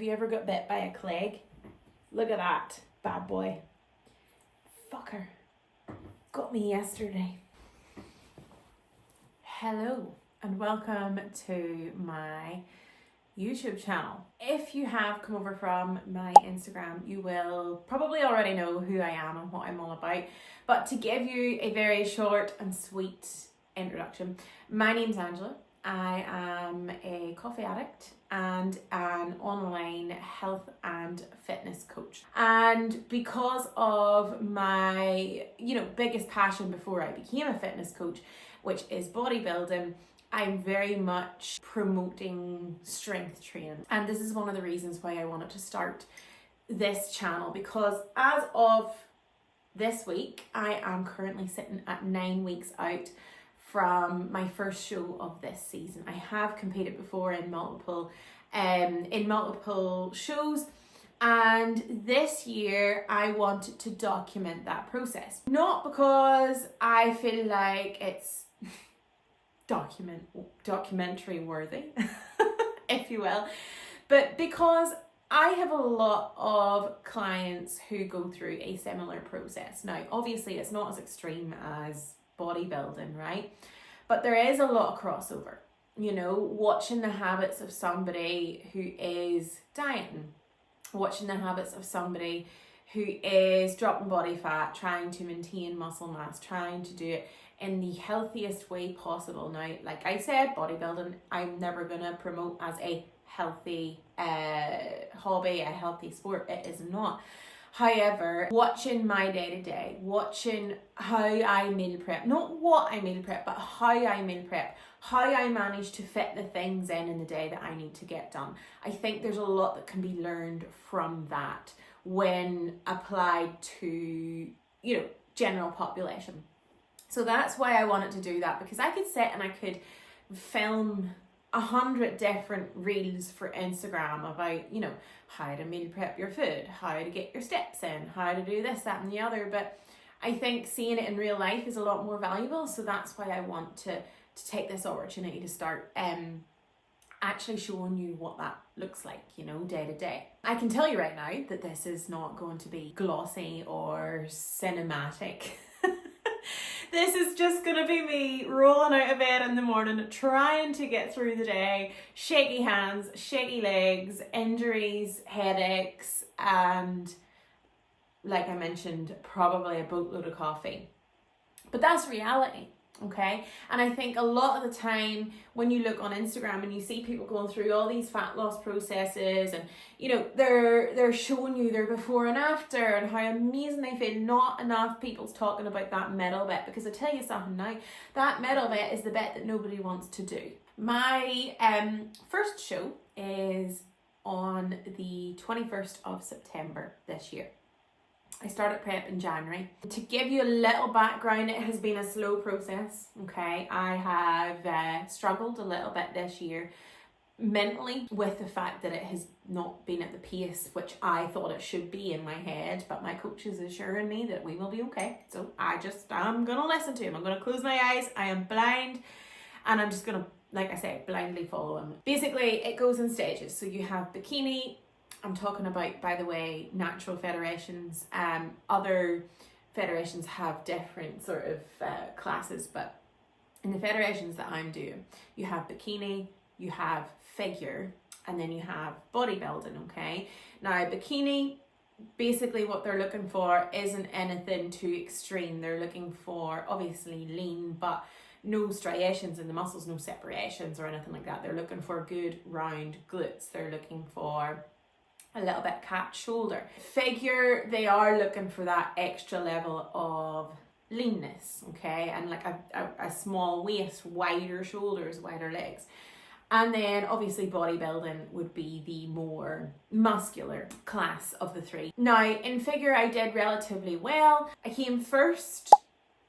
you ever got bit by a clig? Look at that bad boy. Fucker. Got me yesterday. Hello and welcome to my YouTube channel. If you have come over from my Instagram, you will probably already know who I am and what I'm all about. But to give you a very short and sweet introduction, my name's Angela. I am a coffee addict and an online health and fitness coach. And because of my, biggest passion before I became a fitness coach, which is bodybuilding, I'm very much promoting strength training. And this is one of the reasons why I wanted to start this channel, because as of this week, I am currently sitting at 9 weeks out from my first show of this season. I have competed before in multiple shows, and this year I wanted to document that process. Not because I feel like it's documentary worthy, if you will, but because I have a lot of clients who go through a similar process. Now, obviously it's not as extreme as bodybuilding, right? But there is a lot of crossover, watching the habits of somebody who is dieting, watching the habits of somebody who is dropping body fat, trying to maintain muscle mass, trying to do it in the healthiest way possible. Now, like I said, bodybuilding, I'm never gonna promote as a healthy hobby, a healthy sport. It is not. However, watching my day-to-day, watching how I meal prep, not what I meal prep, but how I meal prep, how I manage to fit the things in the day that I need to get done. I think there's a lot that can be learned from that when applied to, general population. So that's why I wanted to do that, because I could sit and I could film 100 different reels for Instagram about, how to meal prep your food, how to get your steps in, how to do this, that and the other. But I think seeing it in real life is a lot more valuable. So that's why I want to take this opportunity to start actually showing you what that looks like, day to day. I can tell you right now that this is not going to be glossy or cinematic. This is just going to be me rolling out of bed in the morning, trying to get through the day, shaky hands, shaky legs, injuries, headaches, and, like I mentioned, probably a boatload of coffee. But that's reality, okay? And I think a lot of the time when you look on Instagram and you see people going through all these fat loss processes and, they're showing you their before and after and how amazing they feel, not enough people's talking about that middle bit, because I tell you something now, that middle bit is the bit that nobody wants to do. My first show is on the 21st of September this year. I started prep in January. To give you a little background, it has been a slow process, okay? I have struggled a little bit this year mentally with the fact that it has not been at the pace which I thought it should be in my head, but my coach is assuring me that we will be okay. So I'm gonna listen to him. I'm gonna close my eyes. I am blind and I'm just gonna, like I say, blindly follow him. Basically, it goes in stages. So you have bikini. I'm talking about, by the way, natural federations. Other federations have different sort of classes, but in the federations that I'm doing, you have bikini, you have figure, and then you have bodybuilding, okay? Now, bikini, basically what they're looking for isn't anything too extreme. They're looking for, obviously, lean, but no striations in the muscles, no separations or anything like that. They're looking for good round glutes. They're looking for a little bit capped shoulder. Figure, they are looking for that extra level of leanness, okay? And like a small waist, wider shoulders, wider legs. And then obviously bodybuilding would be the more muscular class of the three. Now in figure I did relatively well. I came first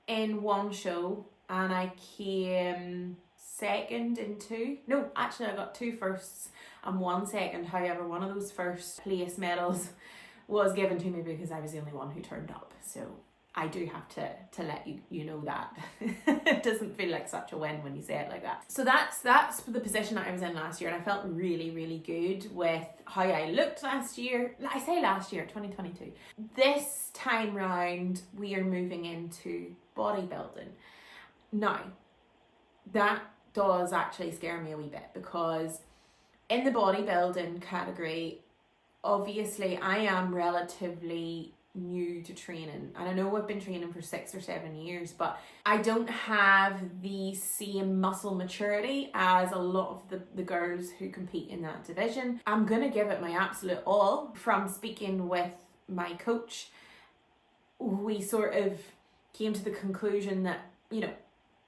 in one show and I came second in two. No, actually I got two firsts and one second. However, one of those first place medals was given to me because I was the only one who turned up. So I do have to let you know that. It doesn't feel like such a win when you say it like that. So that's the position that I was in last year, and I felt really, really good with how I looked last year. I say last year, 2022. This time round, we are moving into bodybuilding. Now, that does actually scare me a wee bit, because in the bodybuilding category, obviously I am relatively new to training, and I know I've been training for 6 or 7 years, but I don't have the same muscle maturity as a lot of the girls who compete in that division. I'm gonna give it my absolute all. From speaking with my coach, we sort of came to the conclusion that, you know,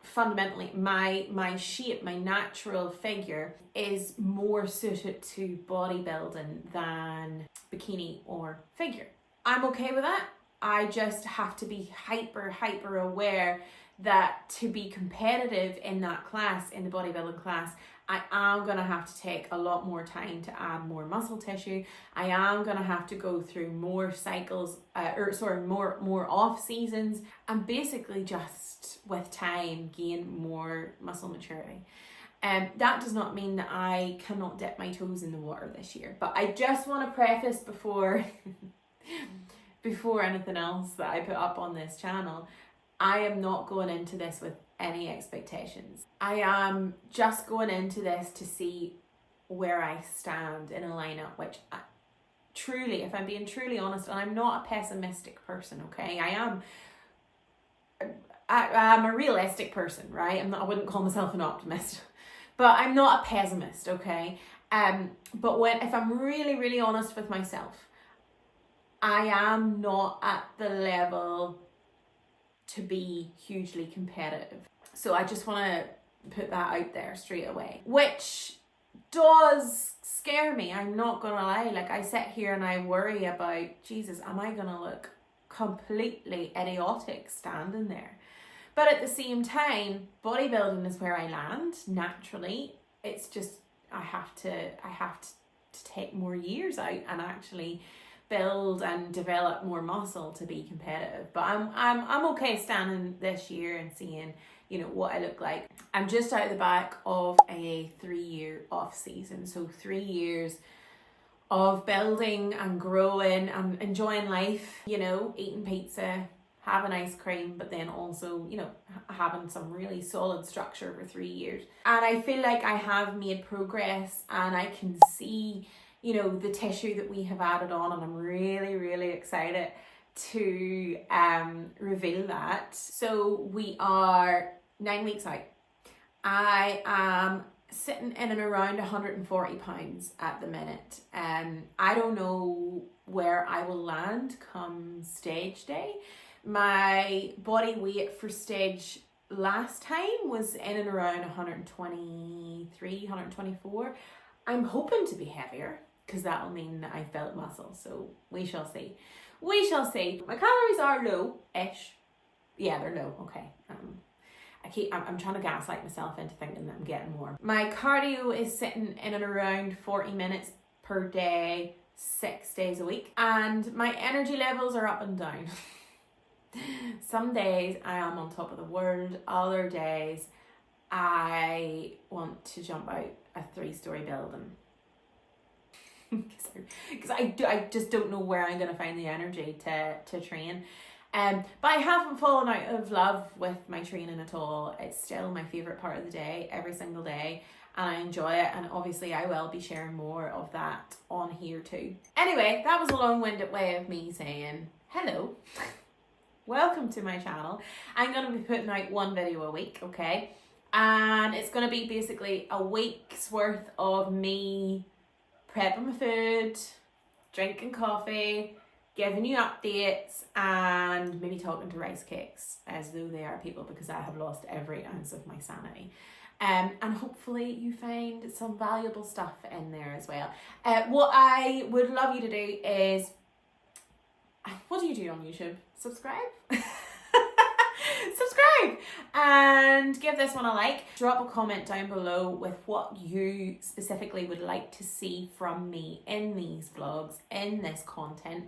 fundamentally my shape, my natural figure is more suited to bodybuilding than bikini or figure. I'm okay with that. I just have to be hyper aware that to be competitive in that class, in the bodybuilding class, I am going to have to take a lot more time to add more muscle tissue. I am going to have to go through more cycles, more off seasons, and basically just with time gain more muscle maturity. That does not mean that I cannot dip my toes in the water this year, but I just want to preface before anything else that I put up on this channel, I am not going into this with any expectations. I am just going into this to see where I stand in a lineup, which truly, if I'm being truly honest, and I'm not a pessimistic person, okay? I'm a realistic person, right? I wouldn't call myself an optimist, but I'm not a pessimist, okay? But if I'm really, really honest with myself, I am not at the level to be hugely competitive. So I just want to put that out there straight away, which does scare me. I'm not gonna lie. Like, I sit here and I worry about, Jesus, am I gonna look completely idiotic standing there? But at the same time, bodybuilding is where I land naturally. It's just I have to take more years out and actually build and develop more muscle to be competitive. But I'm okay standing this year and seeing, you know, what I look like. I'm just out the back of a 3-year off season. So 3 years of building and growing and enjoying life, you know, eating pizza, having ice cream, but then also, you know, having some really solid structure for 3 years. And I feel like I have made progress, and I can see, you know, the tissue that we have added on, and I'm really, really excited to reveal that. So we are 9 weeks out. I am sitting in and around 140 pounds at the minute. I don't know where I will land come stage day. My body weight for stage last time was in and around 123, 124. I'm hoping to be heavier, because that will mean that I've built muscle. So we shall see. We shall see. My calories are low-ish. Yeah, they're low. Okay. I'm trying to gaslight myself into thinking that I'm getting more. My cardio is sitting in and around 40 minutes per day, 6 days a week. And my energy levels are up and down. Some days I am on top of the world. Other days I want to jump out a 3-story building. Because I just don't know where I'm going to find the energy to train. But I haven't fallen out of love with my training at all. It's still my favourite part of the day, every single day, and I enjoy it, and obviously I will be sharing more of that on here too. Anyway, that was a long-winded way of me saying hello. Welcome to my channel. I'm going to be putting out 1 video a week, okay? And it's going to be basically a week's worth of me prepping my food, drinking coffee, giving you updates, and maybe talking to rice cakes as though they are people, because I have lost every ounce of my sanity. And hopefully you find some valuable stuff in there as well. What I would love you to do is, what do you do on YouTube? Subscribe? Subscribe and give this one a like. Drop a comment down below with what you specifically would like to see from me in these vlogs, in this content.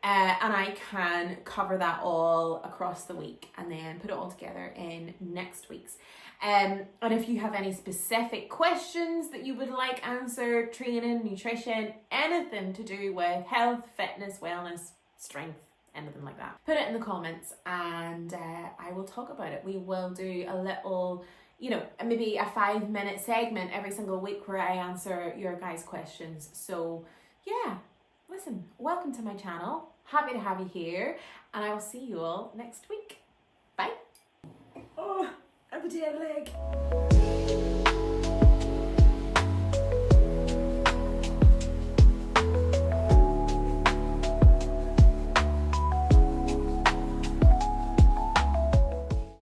and I can cover that all across the week and then put it all together in next week's. And if you have any specific questions that you would like answered, training, nutrition, anything to do with health, fitness, wellness, strength, anything like that, put it in the comments and I will talk about it. We will do a little, you know, maybe a 5-minute segment every single week where I answer your guys' questions. So yeah, listen, welcome to my channel. Happy to have you here, and I will see you all next week. Bye. Oh, a potato leg.